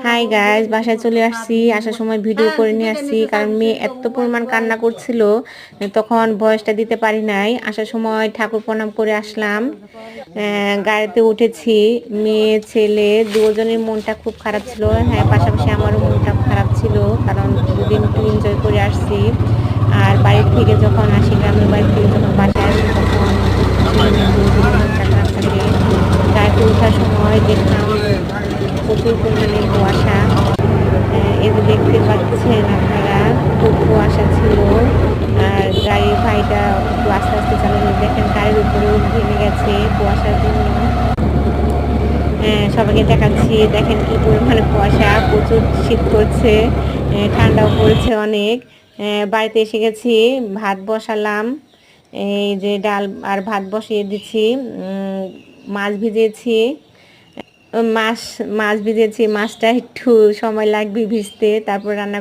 Hi guys, বাসায় চলে আসছি। আসার সময় ভিডিও করে নিয়ে আসছি, কারণ মেয়ে এত পরিমাণ কান্না করছিল, তখন ভয়েসটা দিতে পারি নাই। আসার সময় ঠাকুর প্রণাম করে আসলাম, গাড়িতে উঠেছি। মেয়ে ছেলে দুজনের মনটা খুব খারাপ ছিল। হ্যাঁ, পাশাপাশি আমারও মনটা খারাপ ছিল, কারণ দুদিন একটু এনজয় করে আসছি। আর বাড়ি থেকে যখন আসি, গ্রামের বাড়ি থেকে যখন বাসায় আসি, তখন দুদিন মনটা খারাপ থাকে। গাড়িতে ওঠার সময় দেখলাম প্রচুর পরিমাণে কুয়াশা। এই যে দেখতে পাচ্ছেন আপনারা, খুব কুয়াশা ছিল। আর গাড়ির ভাইটা একটু আস্তে আস্তে চালানো, দেখেন গাড়ির উপরেও ভেঙে গেছে কুয়াশার জন্য। সবাইকে দেখাচ্ছি, দেখেন কি পরিমাণে কুয়াশা, প্রচুর শীত করছে, ঠান্ডাও পড়েছে অনেক। বাড়িতে এসে গেছি, ভাত বসালাম। এই যে ডাল আর ভাত বসিয়ে দিচ্ছি। মাছ ভিজিয়েছি, মাছ মাছ ভিজেছি। মাছটা একটু সময় লাগবে ভিজতে, তারপর রান্না